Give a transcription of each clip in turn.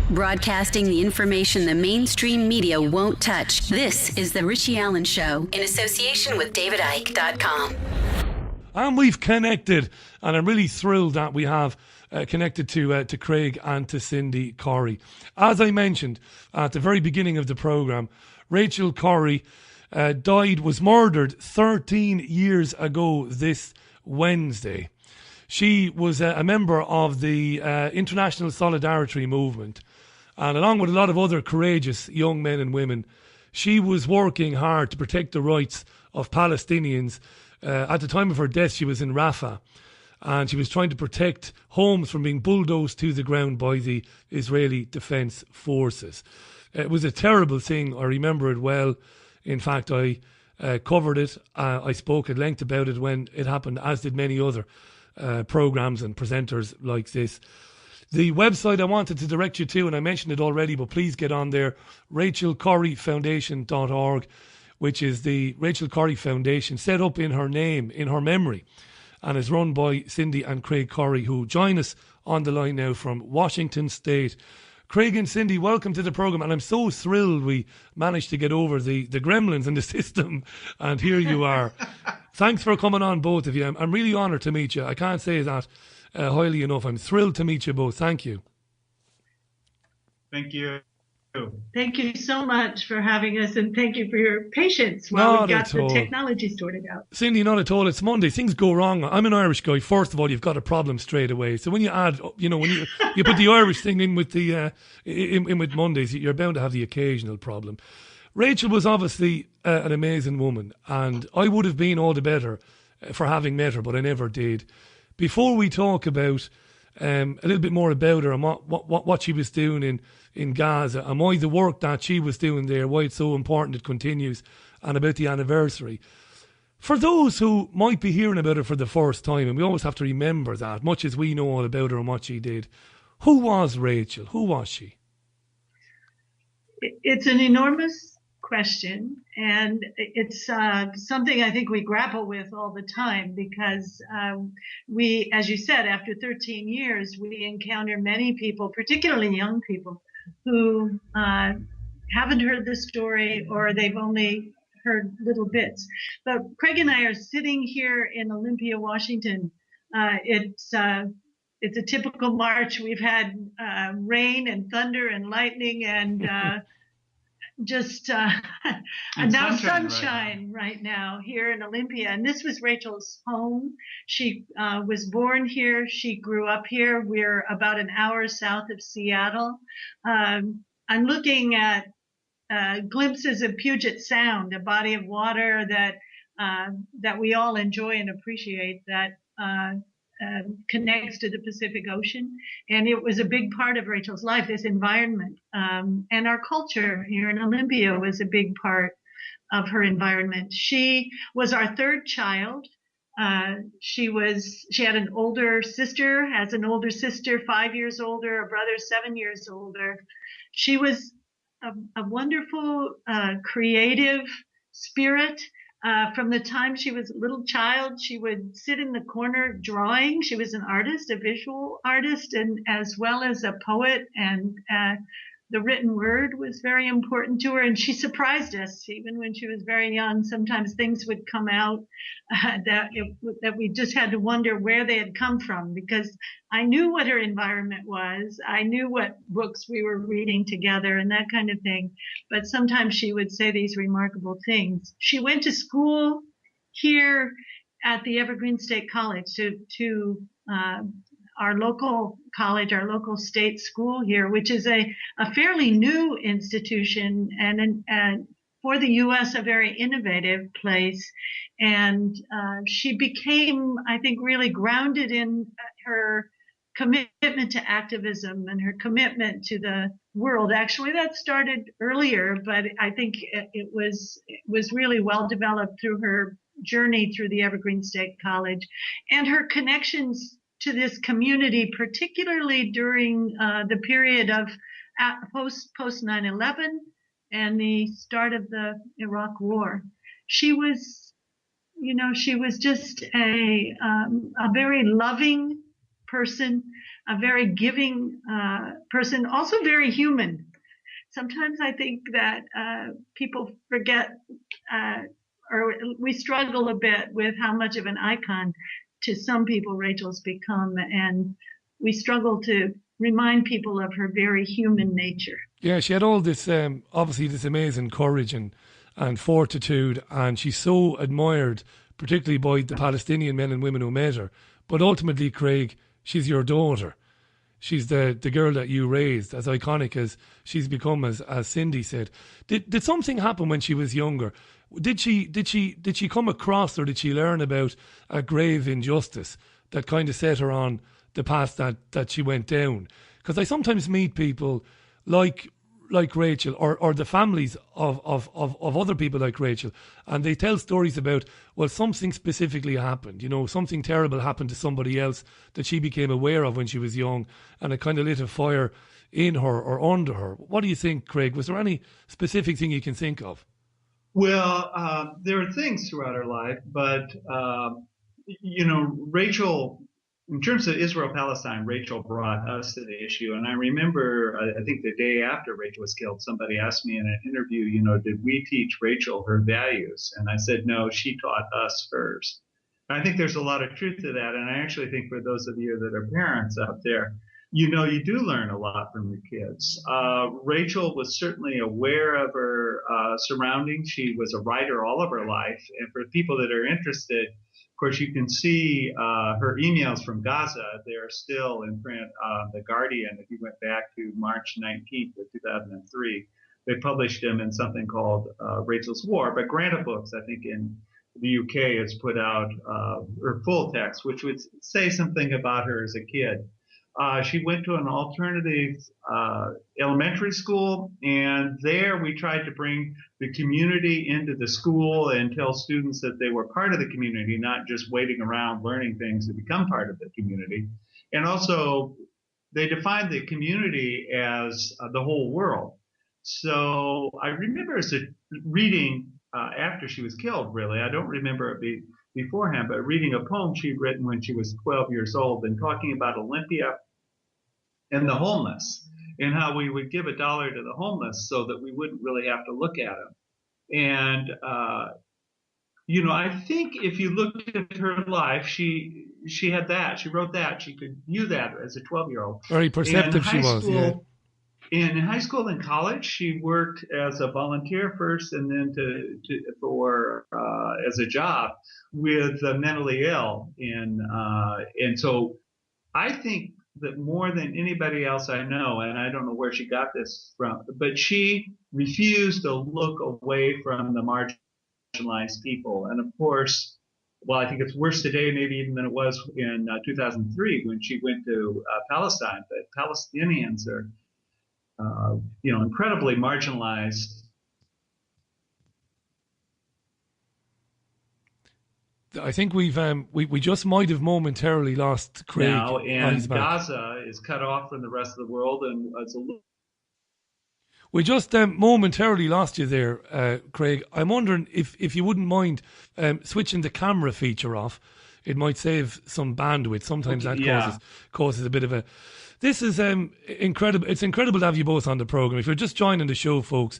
Broadcasting the information the mainstream media won't touch. This is The Richie Allen Show in association with DavidIke.com. And we've connected, and I'm really thrilled that we have connected to Craig and to Cindy Corrie. As I mentioned at the very beginning of the programme, Rachel Corrie was murdered 13 years ago this Wednesday. She was a member of the International Solidarity Movement, and along with a lot of other courageous young men and women, she was working hard to protect the rights of Palestinians. At the time of her death, she was in Rafah, and she was trying to protect homes from being bulldozed to the ground by the Israeli Defence Forces. It was a terrible thing. I remember it well. In fact, I covered it. I spoke at length about it when it happened, as did many other programmes and presenters like this. The website I wanted to direct you to, and I mentioned it already, but please get on there, rachelcorriefoundation.org, which is the Rachel Corrie Foundation, set up in her name, in her memory, and is run by Cindy and Craig Corrie, who join us on the line now from Washington State. Craig and Cindy, welcome to the programme, and I'm so thrilled we managed to get over the gremlins in the system, and here you are. Thanks for coming on, both of you. I'm really honoured to meet you. I can't say that highly enough. I'm thrilled to meet you both. Thank you. Thank you. Thank you so much for having us, and thank you for your patience while we got the technology sorted out. Cindy, not at all. It's Monday. Things go wrong. I'm an Irish guy. First of all, you've got a problem straight away. So when you add, when you put the Irish thing in with the in with Mondays, you're bound to have the occasional problem. Rachel was obviously an amazing woman, and I would have been all the better for having met her, but I never did. Before we talk about a little bit more about her and what she was doing in Gaza, and why the work that she was doing there, why it's so important it continues, and about the anniversary. For those who might be hearing about her for the first time, and we always have to remember that, much as we know all about her and what she did, who was Rachel? Who was she? It's an enormous question, and it's something I think we grapple with all the time, because we, as you said, after 13 years, we encounter many people, particularly young people, who haven't heard the story, or they've only heard little bits. But Craig and I are sitting here in Olympia, Washington. It's a typical March. We've had rain and thunder and lightning and and now sunshine right now here in Olympia. And this was Rachel's home. She was born here. She grew up here. We're about an hour south of Seattle. I'm looking at glimpses of Puget Sound, a body of water that we all enjoy and appreciate, that connects to the Pacific Ocean. And it was a big part of Rachel's life, this environment. And our culture here in Olympia was a big part of her environment. She was our third child. She had an older sister, 5 years older, a brother 7 years older. She was a wonderful, creative spirit. From the time she was a little child, she would sit in the corner drawing. She was an artist, a visual artist, and as well as a poet, and the written word was very important to her. And she surprised us, even when she was very young. Sometimes things would come out that we just had to wonder where they had come from, because I knew what her environment was. I knew what books we were reading together and that kind of thing. But sometimes she would say these remarkable things. She went to school here at the Evergreen State College, to our local college, our local state school here, which is a fairly new institution, and for the U.S., a very innovative place. And she became, I think, really grounded in her commitment to activism and her commitment to the world. Actually, that started earlier, but I think it was really well developed through her journey through the Evergreen State College and her connections to this community, particularly during the period of post 9/11 and the start of the Iraq War. She was just a very loving person a very giving person, also very human. Sometimes I think that people forget or we struggle a bit with how much of an icon to some people Rachel's become, and we struggle to remind people of her very human nature. Yeah, she had all this, obviously this amazing courage and fortitude, and she's so admired, particularly by the Palestinian men and women who met her. But ultimately, Craig, she's your daughter. She's the girl that you raised, as iconic as she's become, as Cindy said. Did something happen when she was younger? Did she come across, or did she learn about a grave injustice that kind of set her on the path that she went down? Because I sometimes meet people like Rachel, or the families of other people like Rachel, and they tell stories about, well, something specifically happened, something terrible happened to somebody else that she became aware of when she was young, and it kind of lit a fire in her or under her. What do you think, Craig? Was there any specific thing you can think of? Well, there are things throughout her life, but Rachel, in terms of Israel-Palestine, Rachel brought us to the issue. And I remember, I think the day after Rachel was killed, somebody asked me in an interview, did we teach Rachel her values? And I said, no, she taught us hers. And I think there's a lot of truth to that. And I actually think for those of you that are parents out there, you do learn a lot from your kids. Rachel was certainly aware of her surroundings. She was a writer all of her life. And for people that are interested, of course, you can see her emails from Gaza. They're still in print. The Guardian, if you went back to March 19th of 2003, they published them in something called Rachel's War. But Granta Books, I think in the UK, has put out her full text, which would say something about her as a kid. She went to an alternative elementary school, and there we tried to bring the community into the school and tell students that they were part of the community, not just waiting around learning things to become part of the community. And also, they defined the community as the whole world. So I remember reading after she was killed, really. I don't remember it beforehand, but reading a poem she'd written when she was 12 years old and talking about Olympia and the homeless, and how we would give $1 to the homeless so that we wouldn't really have to look at them. And, I think if you looked at her life, she had that. She wrote that. She could view that as a 12-year-old. Very perceptive she was, yeah. In high school and college, she worked as a volunteer first, and then as a job with the mentally ill. And so I think that more than anybody else I know, and I don't know where she got this from, but she refused to look away from the marginalized people. And of course, well, I think it's worse today maybe even than it was in 2003 when she went to Palestine. But Palestinians are incredibly marginalized. I think we just might have momentarily lost Craig now, and Gaza is cut off from the rest of the world, and it's we just momentarily lost you there, Craig. I'm wondering if you wouldn't mind switching the camera feature off. It might save some bandwidth. Sometimes that causes a bit of a. This is incredible. It's incredible to have you both on the programme. If you're just joining the show, folks,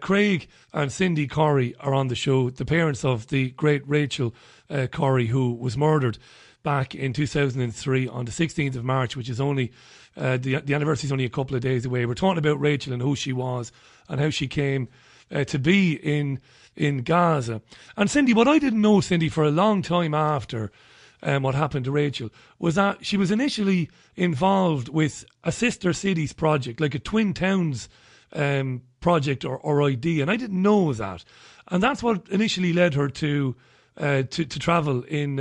Craig and Cindy Corrie are on the show, the parents of the great Rachel Corrie, who was murdered back in 2003 on the 16th of March, which is only, the anniversary is only a couple of days away. We're talking about Rachel and who she was and how she came to be in Gaza. And Cindy, what I didn't know, Cindy, for a long time after what happened to Rachel, was that she was initially involved with a Sister Cities project, like a Twin Towns project or idea, and I didn't know that. And that's what initially led her to travel in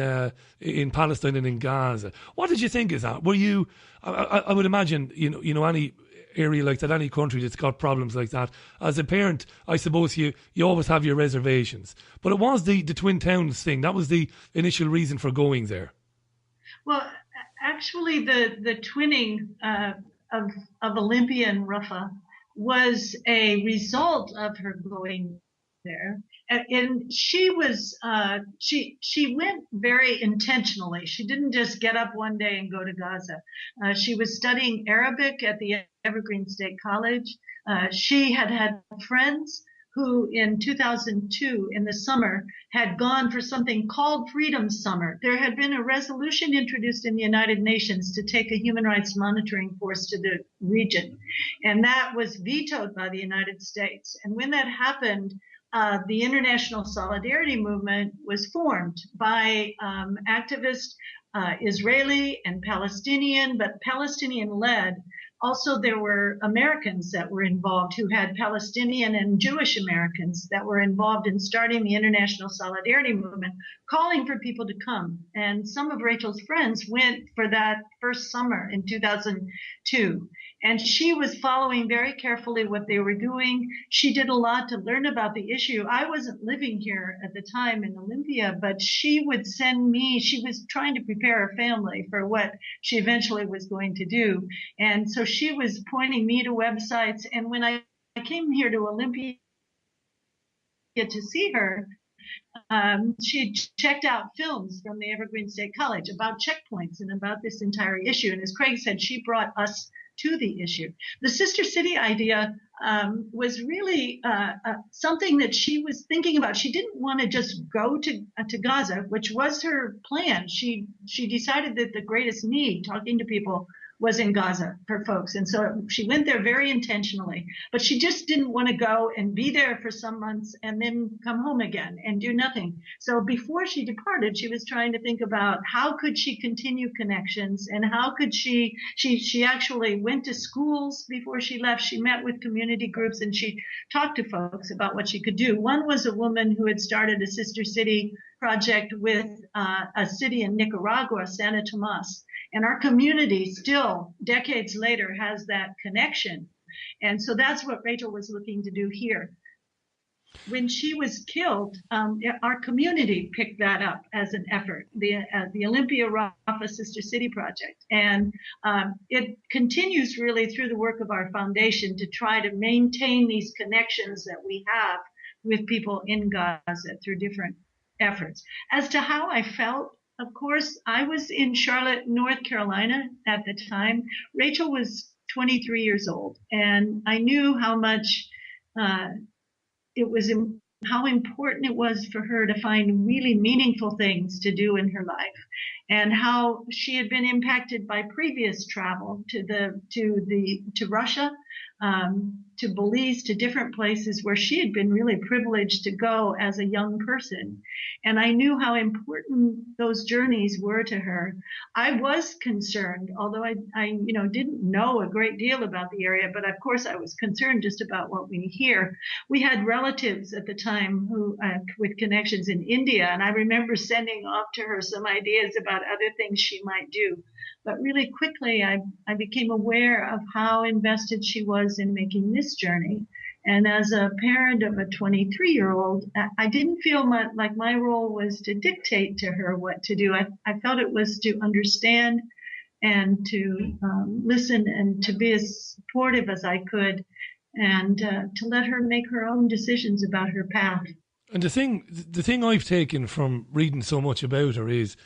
Palestine and in Gaza. What did you think of that? Were you? I would imagine any area like that, any country that's got problems like that, as a parent, I suppose you always have your reservations. But it was the Twin Towns thing that was the initial reason for going there. Well, actually, the twinning of Olympia and Rafah was a result of her going there. And she was, she went very intentionally. She didn't just get up one day and go to Gaza. She was studying Arabic at the Evergreen State College. She had friends who in 2002 in the summer had gone for something called Freedom Summer. There had been a resolution introduced in the United Nations to take a human rights monitoring force to the region. And that was vetoed by the United States. And when that happened, the International Solidarity Movement was formed by activists, Israeli and Palestinian, but Palestinian-led. Also, there were Americans that were involved who had Palestinian and Jewish Americans that were involved in starting the International Solidarity Movement, calling for people to come. And some of Rachel's friends went for that first summer in 2002. And she was following very carefully what they were doing. She did a lot to learn about the issue. I wasn't living here at the time in Olympia, but she would send me, she was trying to prepare her family for what she eventually was going to do. And so she was pointing me to websites. And when I came here to Olympia to see her, she checked out films from the Evergreen State College about checkpoints and about this entire issue. And as Craig said, she brought us to the issue. The sister city idea was really something that she was thinking about. She didn't want to just go to Gaza, which was her plan. She decided that the greatest need, talking to people, was in Gaza for folks. And so she went there very intentionally, but she just didn't want to go and be there for some months and then come home again and do nothing. So before she departed, she was trying to think about how could she continue connections and how could she actually went to schools before she left. She met with community groups and she talked to folks about what she could do. One was a woman who had started a sister city project with a city in Nicaragua, Santa Tomas. And our community still, decades later, has that connection. And so that's what Rachel was looking to do here. When she was killed, our community picked that up as an effort, the Olympia Rafa Sister City Project. And it continues really through the work of our foundation to try to maintain these connections that we have with people in Gaza through different efforts. As to how I felt, of course, I was in Charlotte, North Carolina at the time. Rachel was 23 years old, and I knew how much how important it was for her to find really meaningful things to do in her life, and how she had been impacted by previous travel to Russia, to Belize, to different places where she had been really privileged to go as a young person. And I knew how important those journeys were to her. I was concerned, although I didn't know a great deal about the area, but of course I was concerned just about what we hear. We had relatives at the time who, with connections in India, and I remember sending off to her some ideas about other things she might do. But really quickly, I became aware of how invested she was in making this journey. And as a parent of a 23-year-old, I didn't feel like my role was to dictate to her what to do. I felt it was to understand and to listen and to be as supportive as I could, and to let her make her own decisions about her path. And the thing I've taken from reading so much about her is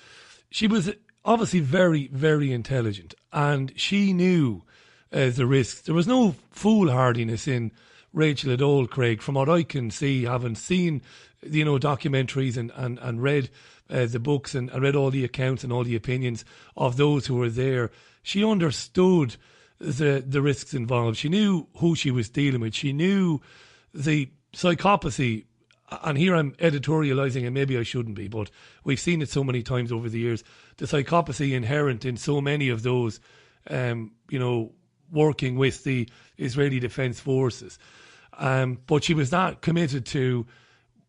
she was obviously very, very intelligent, and she knew the risks. There was no foolhardiness in Rachel at all, Craig, from what I can see, having seen, documentaries and read the books and read all the accounts and all the opinions of those who were there. She understood the risks involved. She knew who she was dealing with. She knew the psychopathy. And here I'm editorialising, and maybe I shouldn't be, but we've seen it so many times over the years. The psychopathy inherent in so many of those, working with the Israeli Defence Forces. But she was not committed to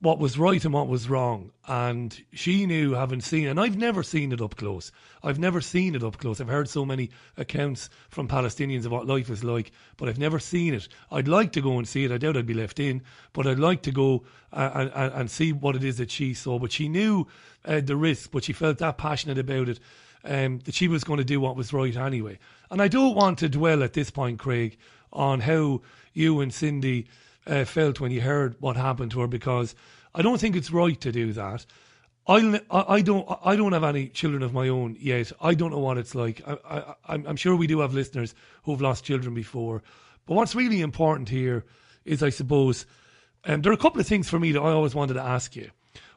what was right and what was wrong. And she knew, having seen, and I've never seen it up close. I've heard so many accounts from Palestinians of what life is like, but I've never seen it. I'd like to go and see it. I doubt I'd be left in, but I'd like to go and see what it is that she saw. But she knew the risk, but she felt that passionate about it, that she was going to do what was right anyway. And I don't want to dwell at this point, Craig, on how you and Cindy felt when you heard what happened to her, because I don't think it's right to do that. I don't have any children of my own yet. I don't know what it's like. I'm sure we do have listeners who've lost children before. But what's really important here is, I suppose, there are a couple of things for me that I always wanted to ask you.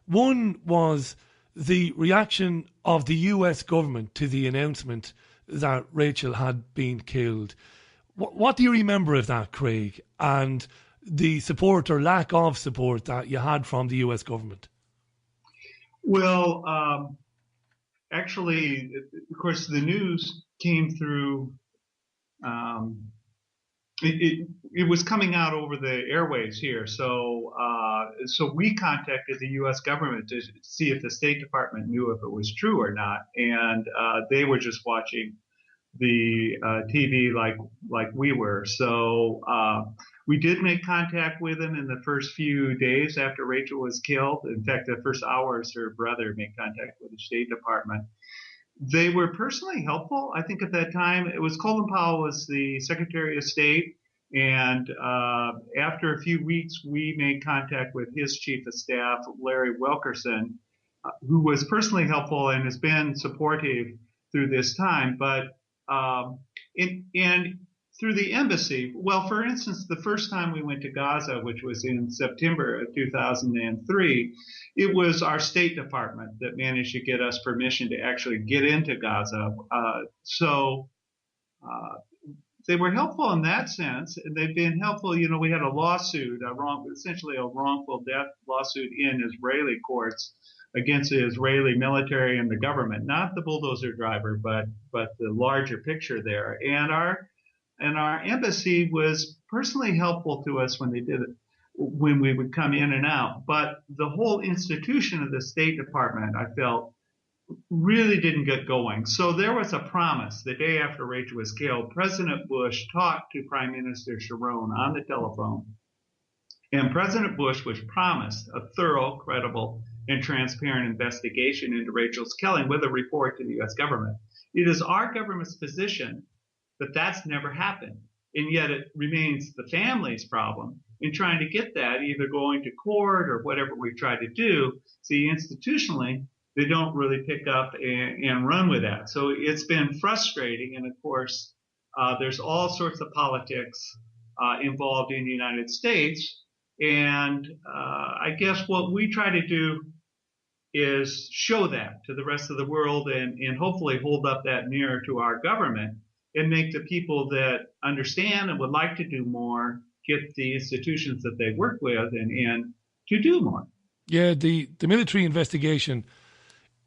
One was the reaction of the US government to the announcement that Rachel had been killed. What do you remember of that, Craig, and the support or lack of support that you had from the US government? Well, actually, of course, the news came through. It was coming out over the airwaves here, so we contacted the U.S. government to see if the State Department knew if it was true or not, and they were just watching the TV like we were. So we did make contact with them in the first few days after Rachel was killed. In fact, the first hours, her brother made contact with the State Department. They were personally helpful. I think at that time, it was Colin Powell was the Secretary of State. And after a few weeks, we made contact with his Chief of Staff, Larry Wilkerson, who was personally helpful and has been supportive through this time. But and through the embassy, well, for instance, the first time we went to Gaza, which was in September of 2003, it was our State Department that managed to get us permission to actually get into Gaza. So they were helpful in that sense. They've been helpful. You know, we had a lawsuit, essentially a wrongful death lawsuit in Israeli courts against the Israeli military and the government, not the bulldozer driver, but the larger picture there. And our embassy was personally helpful to us when they did it, when we would come in and out. But the whole institution of the State Department, I felt, really didn't get going. So there was a promise the day after Rachel was killed. President Bush talked to Prime Minister Sharon on the telephone, and President Bush was promised a thorough, credible, and transparent investigation into Rachel's killing with a report to the U.S. government. It is our government's position that that's never happened, and yet it remains the family's problem in trying to get that, either going to court or whatever we've tried to do. See, institutionally, they don't really pick up and run with that. So it's been frustrating. And of course, there's all sorts of politics involved in the United States. And I guess what we try to do is show that to the rest of the world and hopefully hold up that mirror to our government and make the people that understand and would like to do more get the institutions that they work with and to do more. Yeah, the military investigation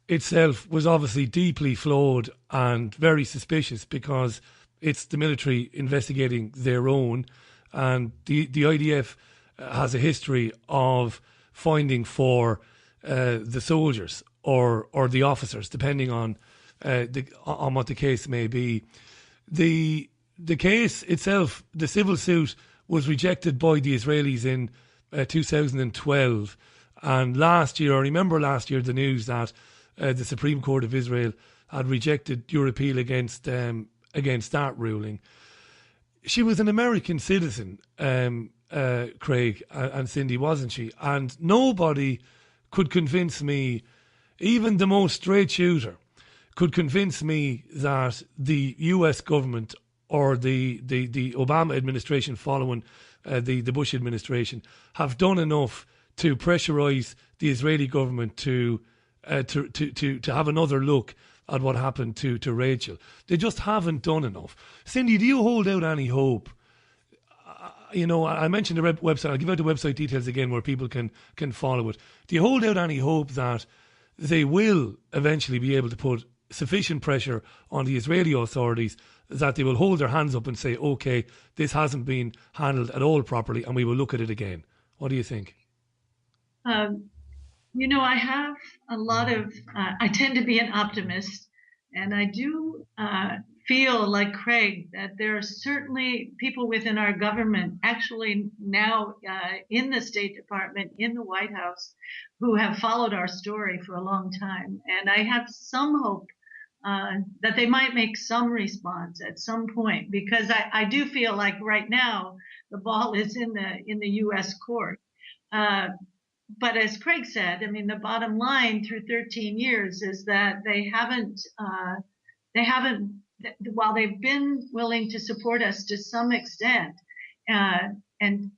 itself was obviously deeply flawed and very suspicious, because it's the military investigating their own, and the IDF has a history of finding for the soldiers or the officers, depending on what the case may be. The case itself, the civil suit, was rejected by the Israelis in 2012, and last year, I remember last year the news that the Supreme Court of Israel had rejected your appeal against that ruling. She was an American citizen, Craig and Cindy, wasn't she? And nobody could convince me, even the most straight shooter, could convince me that the US government or the Obama administration following the Bush administration have done enough to pressurise the Israeli government to have another look at what happened to Rachel. They just haven't done enough. Cindy, do you hold out any hope? I mentioned the website. I'll give out the website details again where people can follow it. Do you hold out any hope that they will eventually be able to put sufficient pressure on the Israeli authorities, that they will hold their hands up and say, okay, this hasn't been handled at all properly and we will look at it again? What do you think? I have a lot of, I tend to be an optimist, and I do feel like Craig that there are certainly people within our government, actually now in the State Department, in the White House, who have followed our story for a long time. And I have some hope that they might make some response at some point, because I do feel like right now the ball is in the U.S. court. But as Craig said, I mean, the bottom line through 13 years is that they haven't, while they've been willing to support us to some extent, and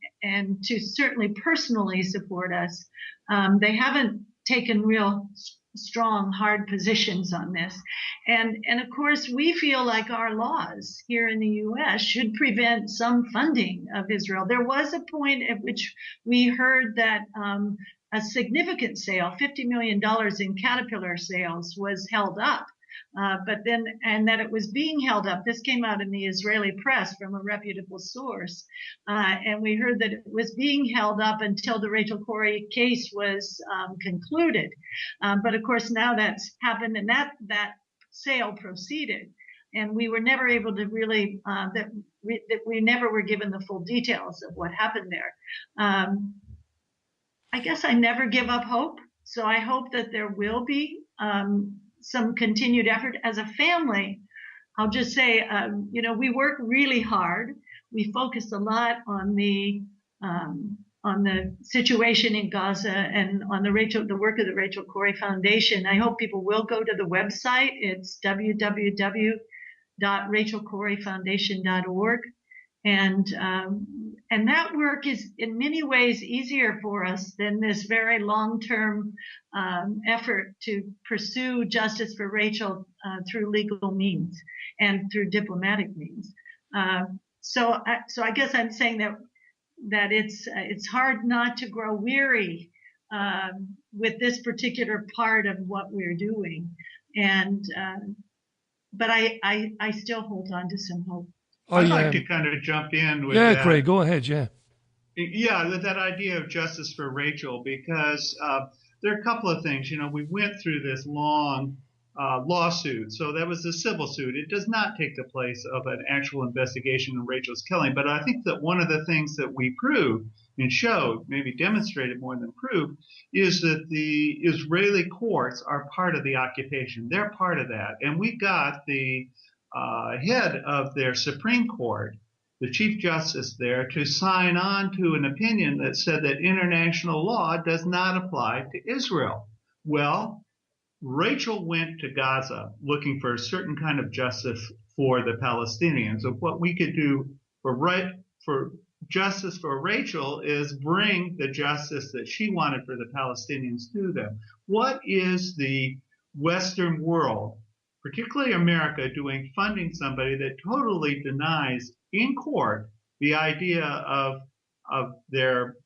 to certainly personally support us, they haven't taken real strong, hard positions on this. And of course, we feel like our laws here in the U.S. should prevent some funding of Israel. There was a point at which we heard that a significant sale, $50 million in Caterpillar sales, was held up. And that it was being held up. This came out in the Israeli press from a reputable source. And we heard that it was being held up until the Rachel Corrie case was concluded. But of course, now that's happened, and that sale proceeded. And we were never able to really, we never were given the full details of what happened there. I guess I never give up hope. So I hope that there will be some continued effort. As a family, I'll just say, we work really hard. We focus a lot on the situation in Gaza and on the work of the Rachel Corrie Foundation. I hope people will go to the website. It's www.rachelcorriefoundation.org. And that work is in many ways easier for us than this very long-term effort to pursue justice for Rachel through legal means and through diplomatic means. So I guess I'm saying that it's hard not to grow weary with this particular part of what we're doing, but I still hold on to some hope. I'd like to kind of jump in with that. Craig, go ahead, Yeah, that idea of justice for Rachel, because there are a couple of things. We went through this long lawsuit. So that was a civil suit. It does not take the place of an actual investigation of Rachel's killing. But I think that one of the things that we proved and showed, maybe demonstrated more than proved, is that the Israeli courts are part of the occupation. They're part of that. And we got the head of their Supreme Court, the Chief Justice there, to sign on to an opinion that said that international law does not apply to Israel. Well, Rachel went to Gaza looking for a certain kind of justice for the Palestinians. Of what we could do for justice for Rachel is bring the justice that she wanted for the Palestinians to them. What is the Western world, particularly America, doing funding somebody that totally denies in court the idea of their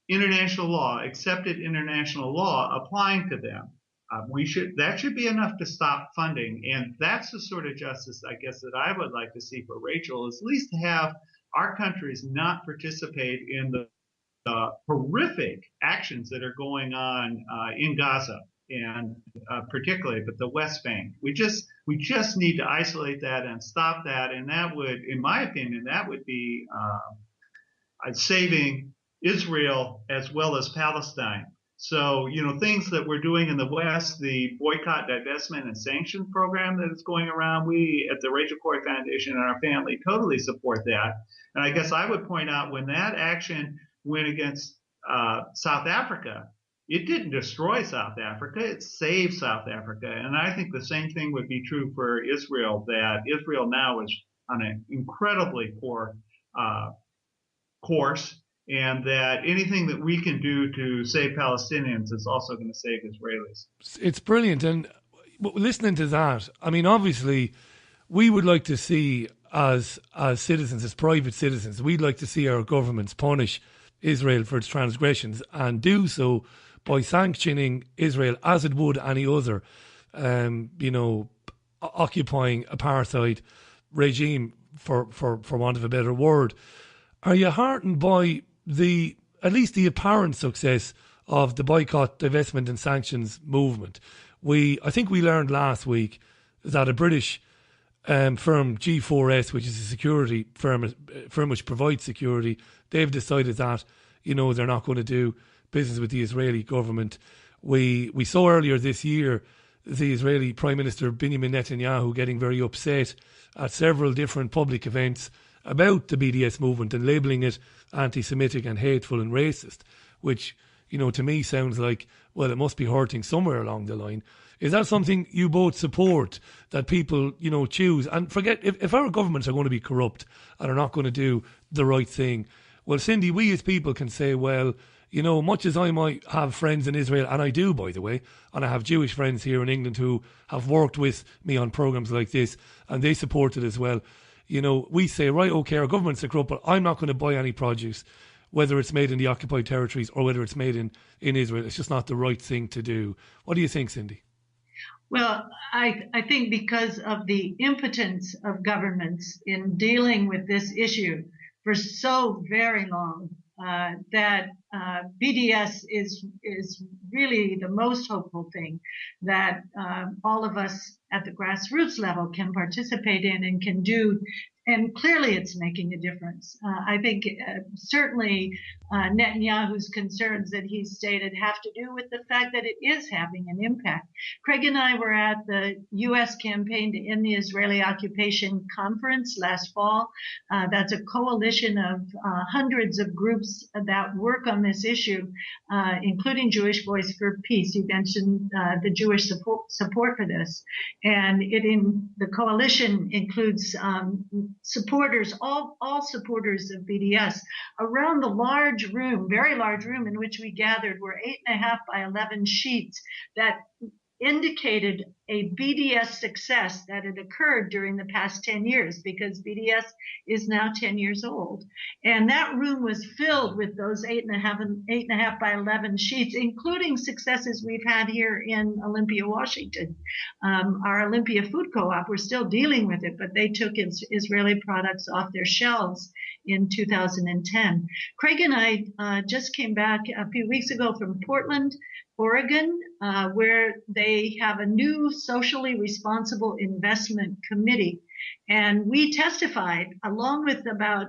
international law, accepted international law, applying to them? That should be enough to stop funding. And that's the sort of justice, I guess, that I would like to see for Rachel, is at least to have our countries not participate in the horrific actions that are going on in Gaza, and particularly, but the West Bank. We just need to isolate that and stop that. And that would, in my opinion, that would be saving Israel as well as Palestine. So, things that we're doing in the West, the boycott, divestment, and sanctions program that is going around, we at the Rachel Corrie Foundation and our family totally support that. And I guess I would point out, when that action went against South Africa, it didn't destroy South Africa, it saved South Africa. And I think the same thing would be true for Israel, that Israel now is on an incredibly poor course, and that anything that we can do to save Palestinians is also going to save Israelis. It's brilliant. And listening to that, I mean, obviously, we would like to see, as citizens, as private citizens, we'd like to see our governments punish Israel for its transgressions, and do so by sanctioning Israel as it would any other, occupying apartheid regime, for want of a better word. Are you heartened by at least the apparent success of the boycott, divestment and sanctions movement? I think we learned last week that a British firm, G4S, which is a security firm which provides security, they've decided that, they're not going to do business with the Israeli government. We saw earlier this year the Israeli Prime Minister Benjamin Netanyahu getting very upset at several different public events about the BDS movement and labelling it anti-Semitic and hateful and racist, which, to me sounds like, well, it must be hurting somewhere along the line. Is that something you both support, that people, choose? And forget, if our governments are going to be corrupt and are not going to do the right thing, well, Cindy, we as people can say, well, much as I might have friends in Israel, and I do, by the way, and I have Jewish friends here in England who have worked with me on programmes like this, and they support it as well. We say, right, okay, our government's are corrupt, but I'm not going to buy any produce, whether it's made in the occupied territories or whether it's made in Israel. It's just not the right thing to do. What do you think, Cindy? Well, I think because of the impotence of governments in dealing with this issue for so very long, that BDS is really the most hopeful thing that all of us at the grassroots level can participate in and can do. And clearly it's making a difference. I think certainly Netanyahu's concerns that he's stated have to do with the fact that it is having an impact. Craig and I were at the U.S. campaign to end the Israeli occupation conference last fall. That's a coalition of hundreds of groups that work on this issue, including Jewish Voice for Peace. You mentioned the Jewish support for this. And the coalition includes supporters, all supporters of BDS. Around the large room, very large room in which we gathered were 8.5 by 11 sheets that indicated a BDS success that had occurred during the past 10 years, because BDS is now 10 years old. And that room was filled with those 8.5 by 11 sheets, including successes we've had here in Olympia, Washington. Our Olympia Food Co-op, we're still dealing with it, but they took Israeli products off their shelves in 2010. Craig and I just came back a few weeks ago from Portland, Oregon, where they have a new socially responsible investment committee. And we testified, along with about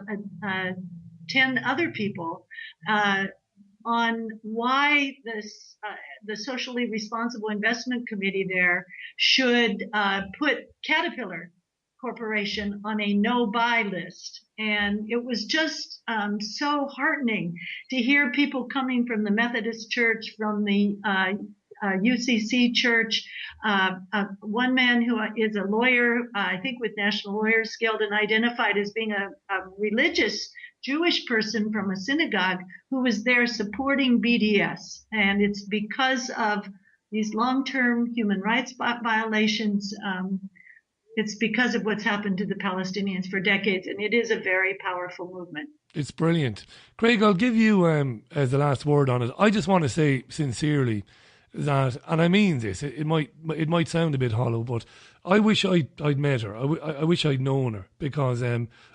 10 other people, on why the socially responsible investment committee there should put Caterpillar Corporation on a no-buy list. And it was just so heartening to hear people coming from the Methodist Church, from the UCC Church, one man who is a lawyer, I think with National Lawyers Guild, and identified as being a religious Jewish person from a synagogue who was there supporting BDS. And it's because of these long-term human rights violations. It's because of what's happened to the Palestinians for decades, and it is a very powerful movement. It's brilliant. Craig, I'll give you as the last word on it. I just want to say sincerely that, and I mean this, it might sound a bit hollow, but I wish I'd met her. I wish I'd known her, because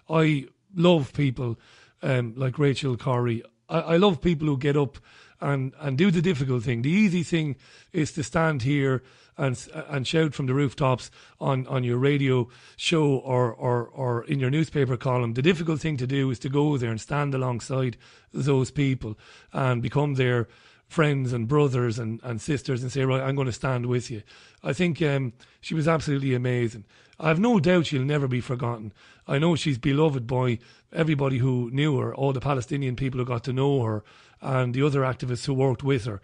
I love people like Rachel Corrie. I love people who get up and do the difficult thing. The easy thing is to stand here and shout from the rooftops on your radio show or in your newspaper column. The difficult thing to do is to go there and stand alongside those people and become their friends and brothers and sisters and say, right, I'm going to stand with you. I think she was absolutely amazing. I have no doubt she'll never be forgotten. I know she's beloved by everybody who knew her, all the Palestinian people who got to know her, and the other activists who worked with her.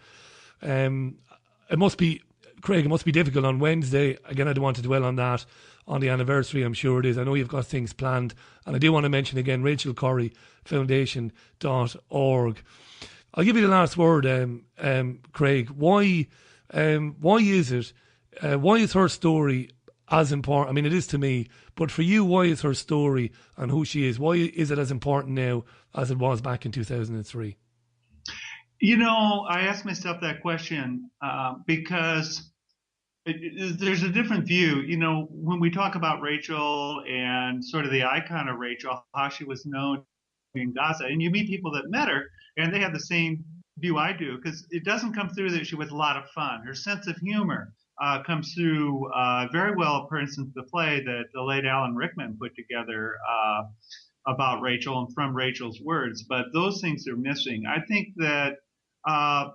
It must be, Craig, it must be difficult on Wednesday. Again, I don't want to dwell on that, on the anniversary. I'm sure it is. I know you've got things planned. And I do want to mention again, Rachel Corrie Foundation.org. I'll give you the last word, Craig. Why is her story as important? I mean, it is to me, but for you, why is her story and who she is, why is it as important now as it was back in 2003? I asked myself that question because there's a different view. When we talk about Rachel and sort of the icon of Rachel, how she was known in Gaza, and you meet people that met her and they have the same view I do, because it doesn't come through that she was a lot of fun. Her sense of humor comes through very well, for instance, the play that the late Alan Rickman put together about Rachel and from Rachel's words. But those things are missing. I think that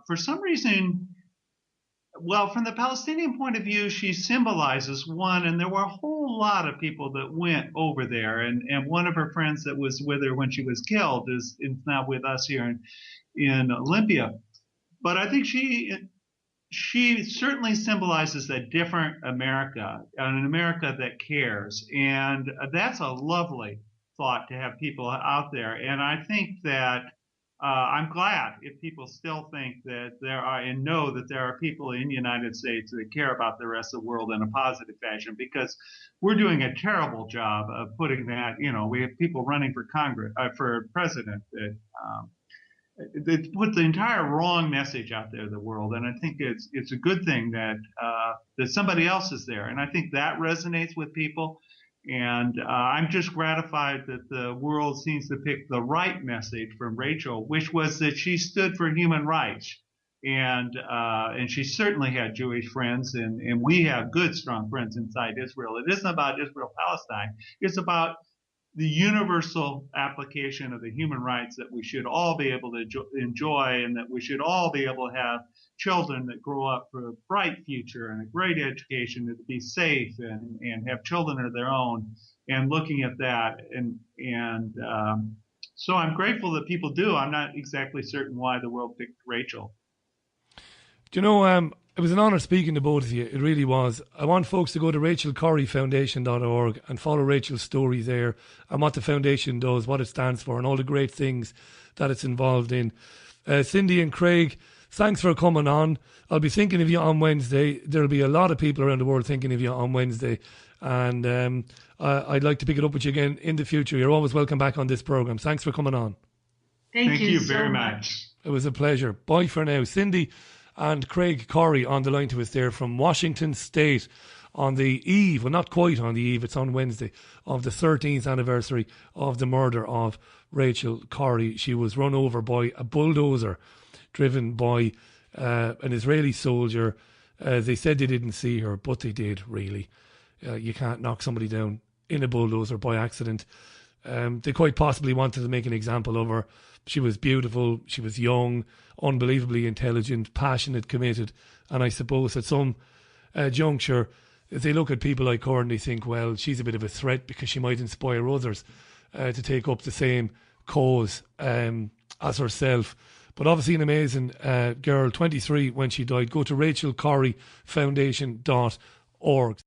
for some reason, Well, from the Palestinian point of view, she symbolizes one, and there were a whole lot of people that went over there. And one of her friends that was with her when she was killed is now with us here in Olympia. But I think she certainly symbolizes a different America, an America that cares. And that's a lovely thought to have people out there. And I think that I'm glad if people still think that there are and know that there are people in the United States that care about the rest of the world in a positive fashion, because we're doing a terrible job of putting that, we have people running for Congress, for president that put the entire wrong message out there to the world. And I think it's a good thing that somebody else is there. And I think that resonates with people. And I'm just gratified that the world seems to pick the right message from Rachel, which was that she stood for human rights. And she certainly had Jewish friends, and we have good, strong friends inside Israel. It isn't about Israel-Palestine. It's about the universal application of the human rights that we should all be able to enjoy, and that we should all be able to have children that grow up for a bright future and a great education, to be safe and have children of their own, and looking at that. So I'm grateful that people do. I'm not exactly certain why the world picked Rachel. Do you know, it was an honour speaking to both of you. It really was. I want folks to go to rachelcorriefoundation.org and follow Rachel's story there, and what the foundation does, what it stands for, and all the great things that it's involved in. Cindy and Craig, thanks for coming on. I'll be thinking of you on Wednesday. There'll be a lot of people around the world thinking of you on Wednesday. And I'd like to pick it up with you again in the future. You're always welcome back on this programme. Thanks for coming on. Thank you very so much. It was a pleasure. Bye for now. Cindy and Craig Corrie on the line to us there from Washington State on the eve, well, not quite on the eve, it's on Wednesday, of the 13th anniversary of the murder of Rachel Corrie. She was run over by a bulldozer driven by an Israeli soldier. They said they didn't see her, but they did, really. You can't knock somebody down in a bulldozer by accident. They quite possibly wanted to make an example of her. She was beautiful, she was young, unbelievably intelligent, passionate, committed. And I suppose at some juncture, if they look at people like her and they think, well, she's a bit of a threat because she might inspire others to take up the same cause as herself. But obviously an amazing girl, 23 when she died. Go to rachelcorriefoundation.org.